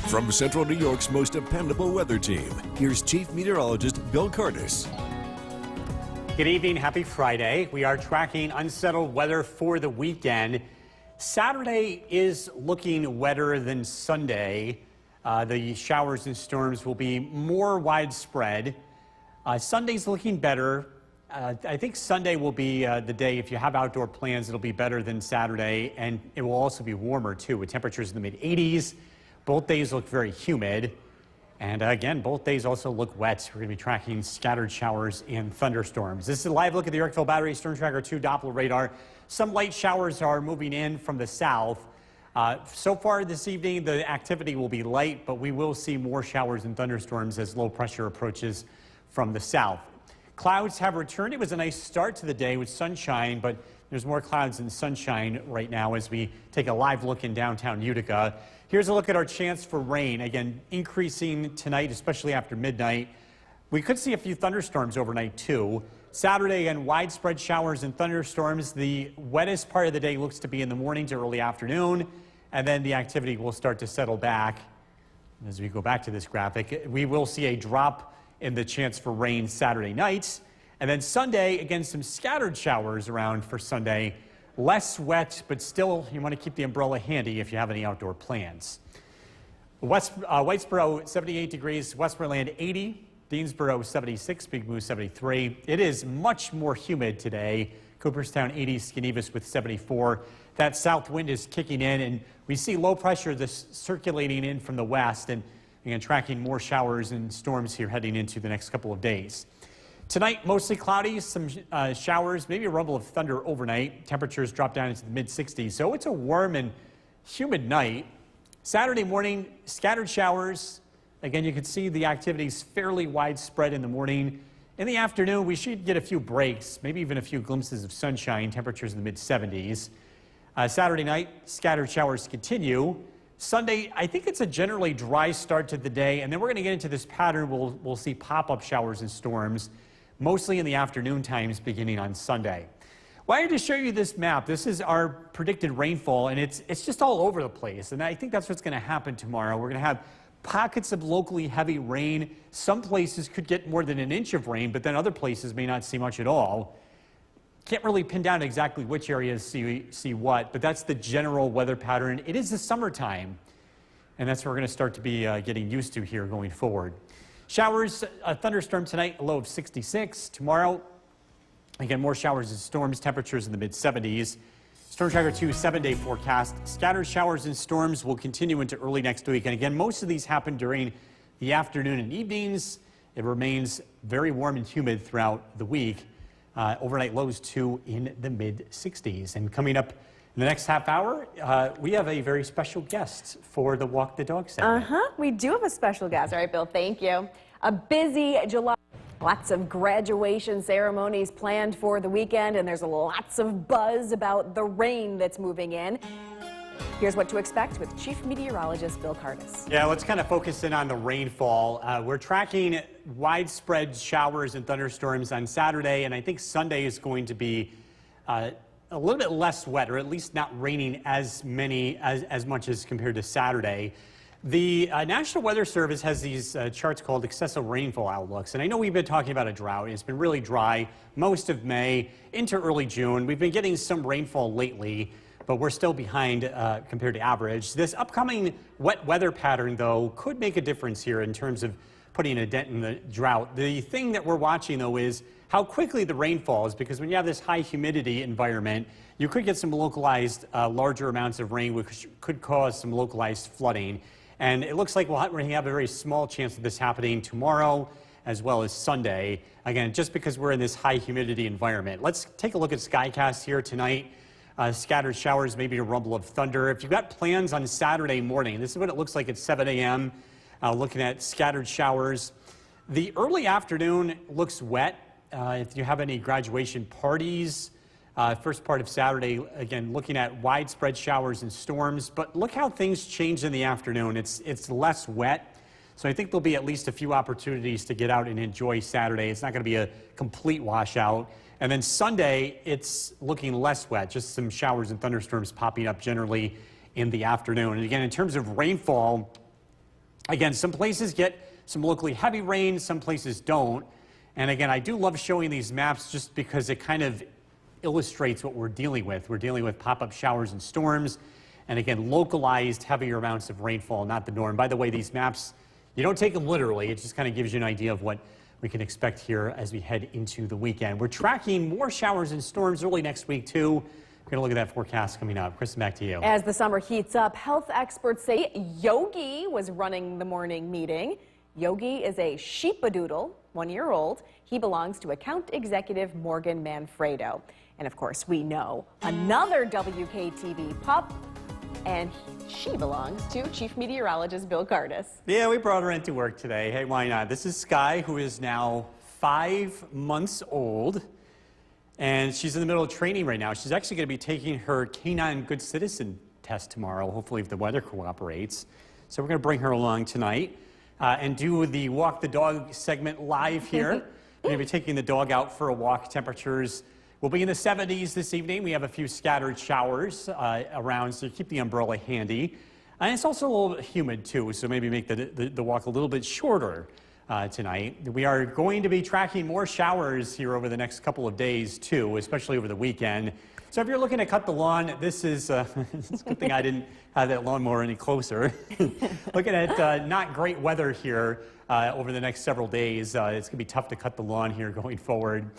From Central New York's most dependable weather team, here's Chief Meteorologist Bill Cardis. Good evening, happy Friday. We are tracking unsettled weather for the weekend. Saturday is looking wetter than Sunday. The showers and storms will be more widespread. Sunday's looking better. I think Sunday will be the day, if you have outdoor plans, it'll be better than Saturday, and it will also be warmer too, with temperatures in the mid-80s. Both days look very humid, and again, both days also look wet. We're going to be tracking scattered showers and thunderstorms. This is a live look at the Yorkville Battery Storm Tracker 2 Doppler radar. Some light showers are moving in from the south. So far this evening, the activity will be light, but we will see more showers and thunderstorms as low pressure approaches from the south. Clouds have returned. It was a nice start to the day with sunshine, but there's more clouds than sunshine right now as we take a live look in downtown Utica. Here's a look at our chance for rain. Again, increasing tonight, especially after midnight. We could see a few thunderstorms overnight too. Saturday, again, widespread showers and thunderstorms. The wettest part of the day looks to be in the morning to early afternoon, and then the activity will start to settle back. As we go back to this graphic, we will see a drop in the chance for rain Saturday night. And then Sunday, again, some scattered showers around for Sunday. Less wet, but still you want to keep the umbrella handy if you have any outdoor plans. Whitesboro, 78 degrees. Westmoreland, 80. Deansboro, 76. Big Moose, 73. It is much more humid today. Cooperstown, 80. Skenevis with 74. That south wind is kicking in, and we see low pressure circulating in from the west, and again, tracking more showers and storms here heading into the next couple of days. Tonight, mostly cloudy, some showers, maybe a rumble of thunder overnight. Temperatures drop down into the mid-60s, so it's a warm and humid night. Saturday morning, scattered showers. Again, you can see the activities fairly widespread in the morning. In the afternoon, we should get a few breaks, maybe even a few glimpses of sunshine, temperatures in the mid-70s. Saturday night, scattered showers continue. Sunday, I think it's a generally dry start to the day, and then we're going to get into this pattern. We'll see pop-up showers and storms, mostly in the afternoon times beginning on Sunday. Wanted to show you this map. This is our predicted rainfall, and it's just all over the place, and I think that's what's going to happen tomorrow. We're going to have pockets of locally heavy rain. Some places could get more than an inch of rain, but then other places may not see much at all. Can't really pin down exactly which areas see what, but that's the general weather pattern. It is the summertime, and that's what we're going to start to be getting used to here going forward. Showers, a thunderstorm tonight, a low of 66. Tomorrow, Again, more showers and storms, temperatures in the mid-70s. Storm Tracker 2 7-day forecast. Scattered showers and storms will continue into early next week. And again, most of these happen during the afternoon and evenings. It remains very warm and humid throughout the week. Overnight lows too in the mid-60s. And coming up in the next half hour, we have a very special guest for the Walk the Dog segment. We do have a special guest. All right, Bill, thank you. A busy July. Lots of graduation ceremonies planned for the weekend, and there's lots of buzz about the rain that's moving in. Here's what to expect with Chief Meteorologist Bill Cardis. Yeah, let's kind of focus in on the rainfall. We're tracking widespread showers and thunderstorms on Saturday, and I think Sunday is going to be a little bit less wet, or at least not raining as much as compared to Saturday. The National Weather Service has these charts called excessive rainfall outlooks. And I know we've been talking about a drought. It's been really dry most of May into early June. We've been getting some rainfall lately, but we're still behind compared to average. This upcoming wet weather pattern, though, could make a difference here in terms of putting a dent in the drought. The thing that we're watching, though, is how quickly the rain falls, because when you have this high humidity environment, you could get some localized larger amounts of rain, which could cause some localized flooding. And it looks like we're going to have a very small chance of this happening tomorrow as well as Sunday. Again, just because we're in this high humidity environment. Let's take a look at Skycast here tonight. Scattered showers, maybe a rumble of thunder. If you've got plans on Saturday morning, this is what it looks like at 7 a.m. Looking at scattered showers. The early afternoon looks wet. If you have any graduation parties, first part of Saturday, again, looking at widespread showers and storms, but look how things change in the afternoon. It's less wet, so I think there'll be at least a few opportunities to get out and enjoy Saturday. It's not going to be a complete washout. And then Sunday, it's looking less wet, just some showers and thunderstorms popping up generally in the afternoon. And again, in terms of rainfall, again, some places get some locally heavy rain, some places don't. And again, I do love showing these maps just because it kind of illustrates what we're dealing with. We're dealing with pop-up showers and storms, and again, localized heavier amounts of rainfall, not the norm. By the way, these maps, you don't take them literally. It just kind of gives you an idea of what we can expect here as we head into the weekend. We're tracking more showers and storms early next week, too. We're going to look at that forecast coming up. Kristen, back to you. As the summer heats up, health experts say Yogi was running the morning meeting. Yogi is a sheepadoodle, 1-year-old. He belongs to account executive Morgan Manfredo. And of course, we know another WKTV pup, and she belongs to Chief Meteorologist Bill Cardis. Yeah, we brought her into work today. Hey, why not? This is Sky, who is now 5 months old, and she's in the middle of training right now. She's actually going to be taking her Canine Good Citizen test tomorrow, hopefully if the weather cooperates. So we're going to bring her along tonight and do the Walk the Dog segment live here. We're going to be taking the dog out for a walk. Temperatures will be in the 70s this evening. We have a few scattered showers around, so keep the umbrella handy. And it's also a little bit humid, too, so maybe make the walk a little bit shorter tonight. We are going to be tracking more showers here over the next couple of days, too, especially over the weekend. So if you're looking to cut the lawn, this is it's a good thing I didn't have that lawnmower any closer. Looking at not great weather here over the next several days. It's going to be tough to cut the lawn here going forward.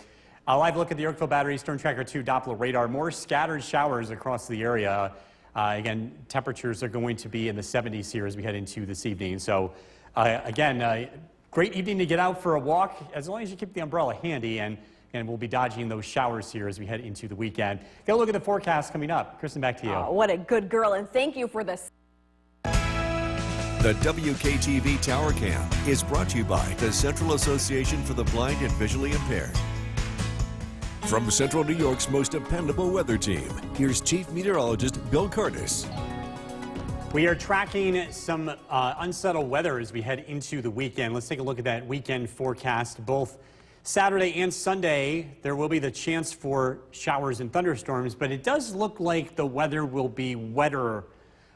A live look at the Yorkville Battery Storm Tracker 2 Doppler radar. More scattered showers across the area. Again, temperatures are going to be in the 70s here as we head into this evening. So again, great evening to get out for a walk, as long as you keep the umbrella handy, and we'll be dodging those showers here as we head into the weekend. Get a look at the forecast coming up. Kristen, back to you. Oh, what a good girl, and thank you for this. The WKTV Tower Cam is brought to you by the Central Association for the Blind and Visually Impaired. From Central New York's most dependable weather team, here's Chief Meteorologist Bill Cardis. We are tracking some unsettled weather as we head into the weekend. Let's take a look at that weekend forecast. Both Saturday and Sunday, there will be the chance for showers and thunderstorms, but it does look like the weather will be wetter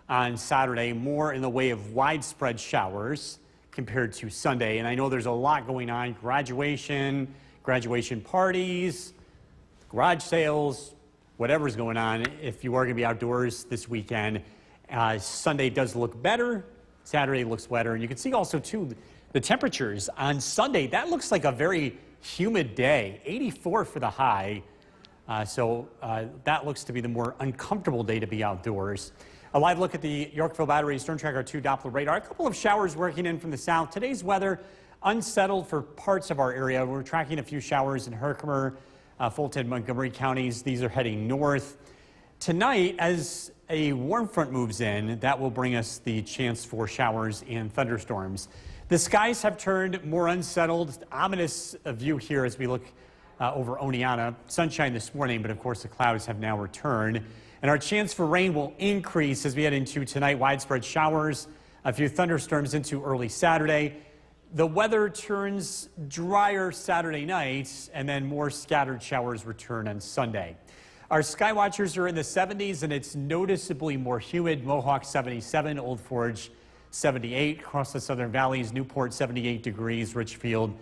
on Saturday, more in the way of widespread showers compared to Sunday. And I know there's a lot going on: graduation parties, garage sales, whatever's going on. If you are going to be outdoors this weekend, Sunday does look better, Saturday looks wetter. And you can see also, too, the temperatures on Sunday. That looks like a very humid day, 84 for the high. So that looks to be the more uncomfortable day to be outdoors. A live look at the Yorkville Battery Storm Tracker 2 Doppler radar. A couple of showers working in from the south. Today's weather unsettled for parts of our area. We're tracking a few showers in Herkimer, Fulton, Montgomery counties. These are heading north. Tonight, as a warm front moves in, that will bring us the chance for showers and thunderstorms. The skies have turned more unsettled. Ominous view here as we look over Oneonta. Sunshine this morning, but of course the clouds have now returned. And our chance for rain will increase as we head into tonight. Widespread showers, a few thunderstorms into early Saturday. The weather turns drier Saturday night, and then more scattered showers return on Sunday. Our sky watchers are in the 70s, and it's noticeably more humid. Mohawk 77, Old Forge 78, across the southern valleys, Newport 78 degrees, Richfield,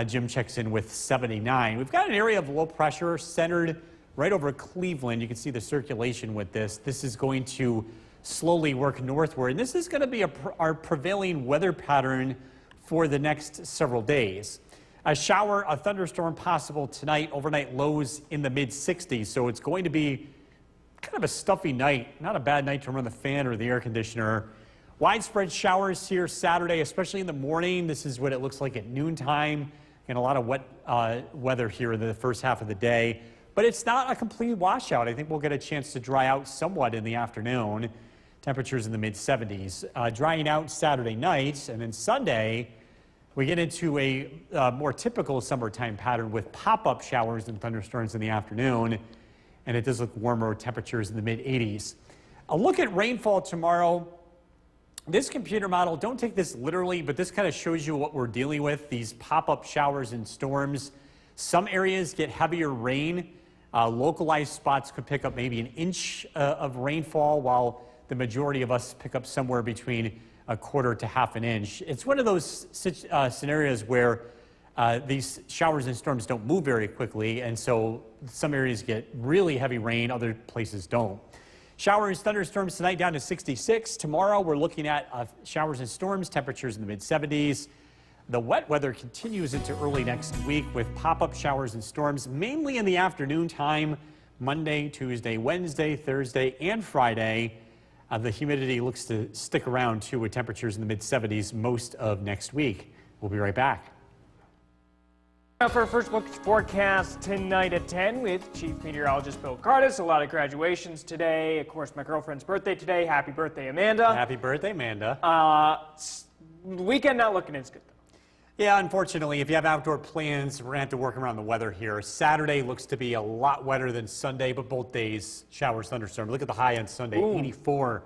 Jim checks in with 79. We've got an area of low pressure centered right over Cleveland. You can see the circulation with this. This is going to slowly work northward, and this is going to be our prevailing weather pattern for the next several days. A shower, a thunderstorm possible tonight, overnight lows in the mid-60s, so it's going to be kind of a stuffy night, not a bad night to run the fan or the air conditioner. Widespread showers here Saturday, especially in the morning. This is what it looks like at noontime, and a lot of wet weather here in the first half of the day. But it's not a complete washout. I think we'll get a chance to dry out somewhat in the afternoon. Temperatures in the mid-70s. Drying out Saturday night, and then Sunday, we get into a more typical summertime pattern with pop-up showers and thunderstorms in the afternoon, and it does look warmer, temperatures in the mid-80s. A look at rainfall tomorrow. This computer model, don't take this literally, but this kind of shows you what we're dealing with, these pop-up showers and storms. Some areas get heavier rain. Localized spots could pick up maybe an inch of rainfall, while the majority of us pick up somewhere between a quarter to half an inch. It's one of those scenarios where these showers and storms don't move very quickly, and so some areas get really heavy rain, other places don't. Showers, thunderstorms tonight down to 66. Tomorrow we're looking at showers and storms, temperatures in the mid-70s. The wet weather continues into early next week with pop-up showers and storms, mainly in the afternoon time, Monday, Tuesday, Wednesday, Thursday, and Friday. The humidity looks to stick around, too, with temperatures in the mid-70s most of next week. We'll be right back. Now for our first look forecast tonight at 10 with Chief Meteorologist Bill Cardis. A lot of graduations today. Of course, my girlfriend's birthday today. Happy birthday, Amanda. Happy birthday, Amanda. Weekend not looking as good, though. Yeah, unfortunately, if you have outdoor plans, we're going to have to work around the weather here. Saturday looks to be a lot wetter than Sunday, but both days, showers, thunderstorms. Look at the high on Sunday, 84.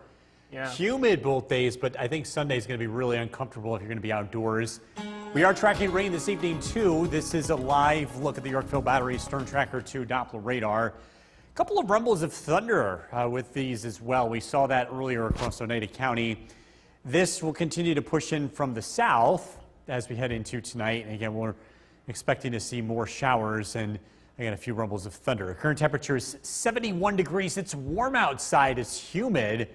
Yeah. Humid both days, but I think Sunday is going to be really uncomfortable if you're going to be outdoors. We are tracking rain this evening, too. This is a live look at the Yorkville Battery Storm Tracker 2 Doppler radar. A couple of rumbles of thunder with these as well. We saw that earlier across Oneida County. This will continue to push in from the south as we head into tonight. And again, we're expecting to see more showers and again a few rumbles of thunder. Current temperature is 71 degrees. It's warm outside. It's humid.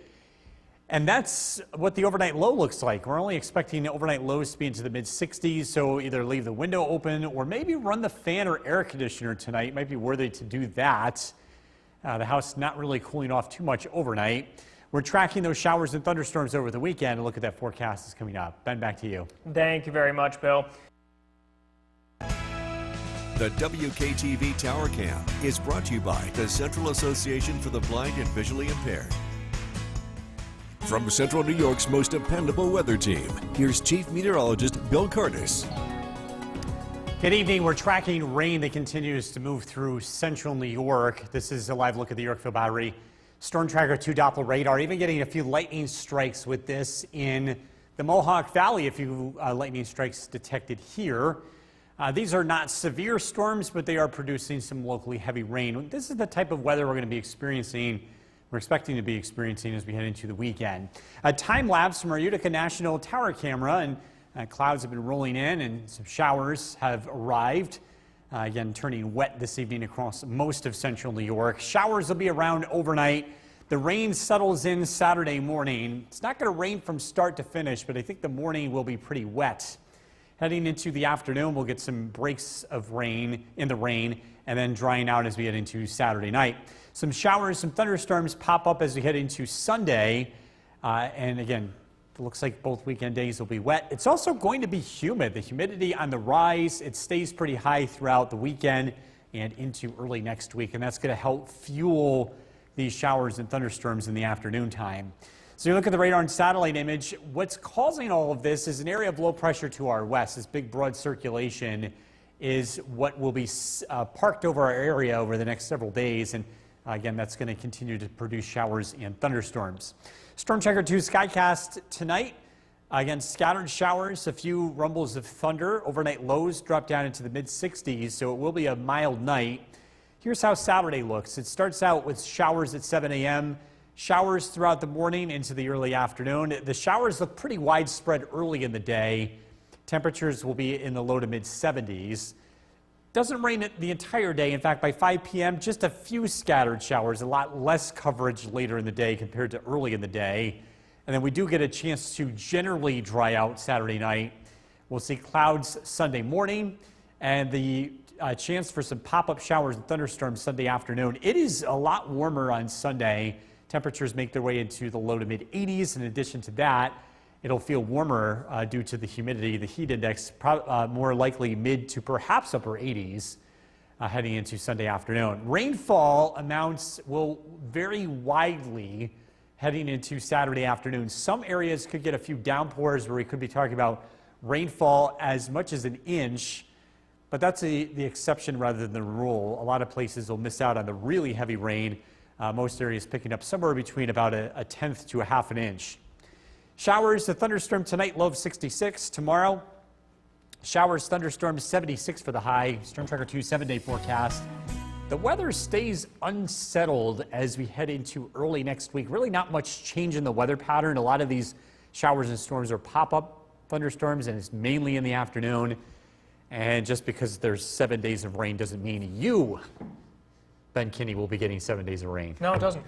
And that's what the overnight low looks like. We're only expecting overnight lows to be into the mid-60s, so either leave the window open or maybe run the fan or air conditioner tonight. It might be worthy to do that. The house not really cooling off too much overnight. We're tracking those showers and thunderstorms over the weekend, and look at that forecast is coming up. Ben, back to you. Thank you very much, Bill. The WKTV Tower Cam is brought to you by the Central Association for the Blind and Visually Impaired. From Central New York's most dependable weather team, here's Chief Meteorologist Bill Cardis. Good evening. We're tracking rain that continues to move through central New York. This is a live look at the Yorkville Battery Storm Tracker 2 Doppler radar. Even getting a few lightning strikes with this in the Mohawk Valley. A few lightning strikes detected here. These are not severe storms, but they are producing some locally heavy rain. This is the type of weather we're going to be experiencing. We're expecting to be experiencing as we head into the weekend. A time lapse from our Utica National Tower camera, and clouds have been rolling in and some showers have arrived. Again, turning wet this evening across most of central New York. Showers will be around overnight. The rain settles in Saturday morning. It's not going to rain from start to finish, but I think the morning will be pretty wet. Heading into the afternoon, we'll get some breaks of rain in the rain and then drying out as we head into Saturday night. Some showers, some thunderstorms pop up as we head into Sunday. And again, it looks like both weekend days will be wet. It's also going to be humid. The humidity on the rise. It stays pretty high throughout the weekend and into early next week. And that's going to help fuel these showers and thunderstorms in the afternoon time. So you look at the radar and satellite image, what's causing all of this is an area of low pressure to our west. This big broad circulation is what will be parked over our area over the next several days. And again, that's going to continue to produce showers and thunderstorms. Storm Tracker 2 Skycast tonight. Again, scattered showers, a few rumbles of thunder. Overnight lows drop down into the mid-60s, so it will be a mild night. Here's how Saturday looks. It starts out with showers at 7 a.m., showers throughout the morning into the early afternoon. The showers look pretty widespread early in the day. Temperatures will be in the low to mid-70s. Doesn't rain the entire day. In fact, by 5 p.m., just a few scattered showers, a lot less coverage later in the day compared to early in the day. And then we do get a chance to generally dry out Saturday night. We'll see clouds Sunday morning and the chance for some pop-up showers and thunderstorms Sunday afternoon. It is a lot warmer on Sunday. Temperatures make their way into the low to mid-80s. In addition to that, it'll feel warmer due to the humidity. The heat index more likely mid to perhaps upper 80s heading into Sunday afternoon. Rainfall amounts will vary widely heading into Saturday afternoon. Some areas could get a few downpours where we could be talking about rainfall as much as an inch, but that's the exception rather than the rule. A lot of places will miss out on the really heavy rain. Most areas picking up somewhere between about a tenth to a half an inch. Showers, the thunderstorm tonight, low of 66. Tomorrow, showers, thunderstorms, 76 for the high. Storm Tracker 2 7-day forecast. The weather stays unsettled as we head into early next week. Really not much change in the weather pattern. A lot of these showers and storms are pop-up thunderstorms, and it's mainly in the afternoon. And just because there's 7 days of rain doesn't mean you, Ben Kinney, will be getting 7 days of rain. No, it doesn't.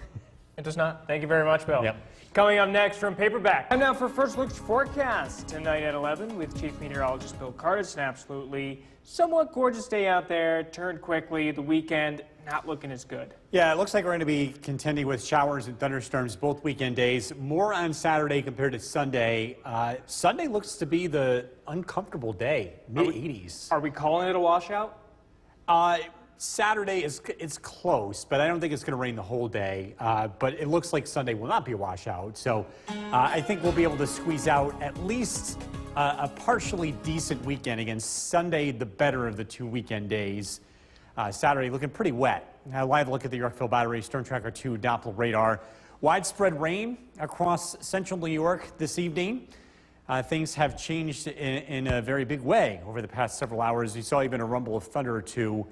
It does not. Thank you very much, Bill. Yep. Coming up next from Paperback. Time now for First Look's forecast. Tonight at 11 with Chief Meteorologist Bill Cardis. An absolutely somewhat gorgeous day out there. Turned quickly. The weekend not looking as good. Yeah, it looks like we're going to be contending with showers and thunderstorms both weekend days. More on Saturday compared to Sunday. Sunday looks to be the uncomfortable day, mid-80s. Are we calling it a washout? Saturday is close, but I don't think it's going to rain the whole day. But it looks like Sunday will not be a washout. So I think we'll be able to squeeze out at least a partially decent weekend. Again, Sunday, the better of the 2 weekend days. Saturday looking pretty wet. Now, live look at the Yorkville Battery Storm Tracker 2 Doppler radar. Widespread rain across central New York this evening. Things have changed in a very big way over the past several hours. You saw even a rumble of thunder or two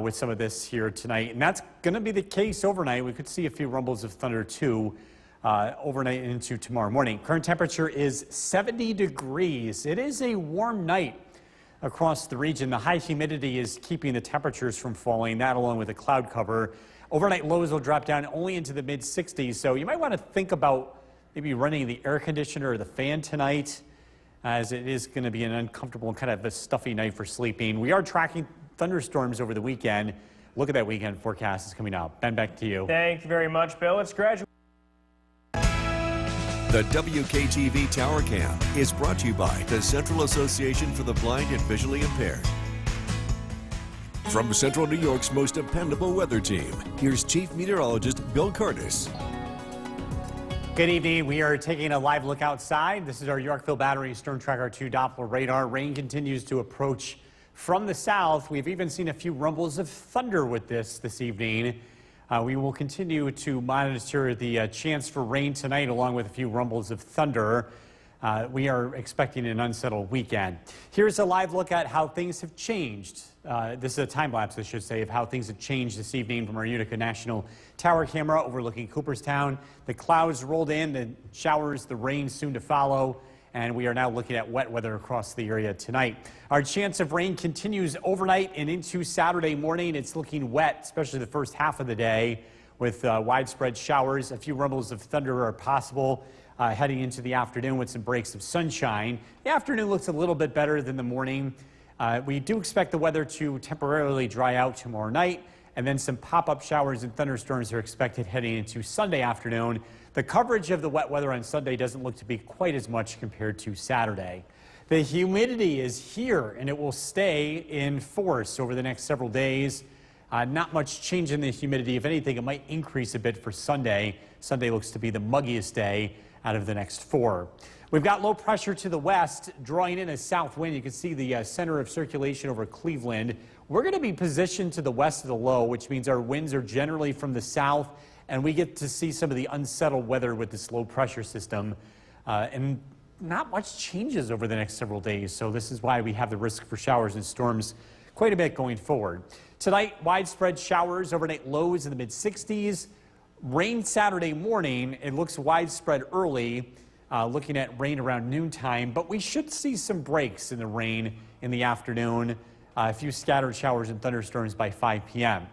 with some of this here tonight. And that's going to be the case overnight. We could see a few rumbles of thunder too overnight into tomorrow morning. Current temperature is 70 degrees. It is a warm night across the region. The high humidity is keeping the temperatures from falling, that along with the cloud cover. Overnight lows will drop down only into the mid-60s. So you might want to think about maybe running the air conditioner or the fan tonight, as it is going to be an uncomfortable and kind of a stuffy night for sleeping. We are tracking thunderstorms over the weekend. Look at that weekend forecast is coming out. Ben, back to you. Thank you very much, Bill. Let's graduate. The WKTV Tower Cam is brought to you by the Central Association for the Blind and Visually Impaired. From Central New York's most dependable weather team, here's Chief Meteorologist Bill Cardis. Good evening. We are taking a live look outside. This is our Yorkville Battery Storm Tracker 2 Doppler radar. Rain continues to approach from the south. We've even seen a few rumbles of thunder with this evening. We will continue to monitor the chance for rain tonight along with a few rumbles of thunder. We are expecting an unsettled weekend. Here's a live look at how things have changed. This is a time lapse, I should say, of how things have changed this evening from our Utica National Tower camera overlooking Cooperstown. The clouds rolled in, the showers, the rain soon to follow, and we are now looking at wet weather across the area tonight. Our chance of rain continues overnight and into Saturday morning. It's looking wet, especially the first half of the day, with widespread showers. A few rumbles of thunder are possible heading into the afternoon with some breaks of sunshine. The afternoon looks a little bit better than the morning. We do expect the weather to temporarily dry out tomorrow night, and then some pop-up showers and thunderstorms are expected heading into Sunday afternoon. The coverage of the wet weather on Sunday doesn't look to be quite as much compared to Saturday. The humidity is here, and it will stay in force over the next several days. Not much change in the humidity. If anything, it might increase a bit for Sunday. Sunday looks to be the muggiest day out of the next 4. We've got low pressure to the west, drawing in a south wind. You can see the center of circulation over Cleveland. We're going to be positioned to the west of the low, which means our winds are generally from the south, and we get to see some of the unsettled weather with this low pressure system. And not much changes over the next several days, so this is why we have the risk for showers and storms quite a bit going forward. Tonight, widespread showers, overnight lows in the mid-60s. Rain Saturday morning. It looks widespread early, looking at rain around noontime, but we should see some breaks in the rain in the afternoon. A few scattered showers and thunderstorms by 5 p.m.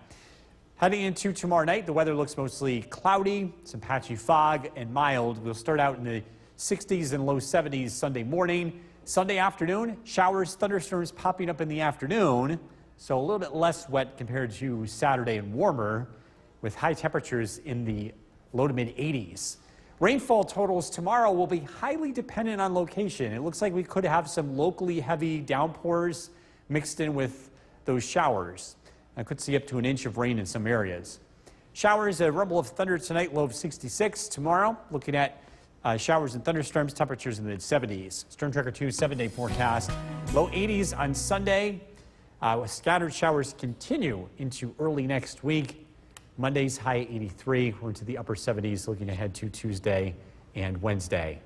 Heading into tomorrow night, the weather looks mostly cloudy, some patchy fog, and mild. We'll start out in the 60s and low 70s Sunday morning. Sunday afternoon, showers, thunderstorms popping up in the afternoon, so a little bit less wet compared to Saturday and warmer, with high temperatures in the low to mid 80s. Rainfall totals tomorrow will be highly dependent on location. It looks like we could have some locally heavy downpours mixed in with those showers. I could see up to an inch of rain in some areas. Showers, a rumble of thunder tonight, low of 66. Tomorrow, looking at showers and thunderstorms, temperatures in the mid-70s. Storm Tracker 2 7-day forecast. Low 80s on Sunday. Scattered showers continue into early next week. Monday's high 83. We're into the upper 70s looking ahead to Tuesday and Wednesday.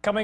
Coming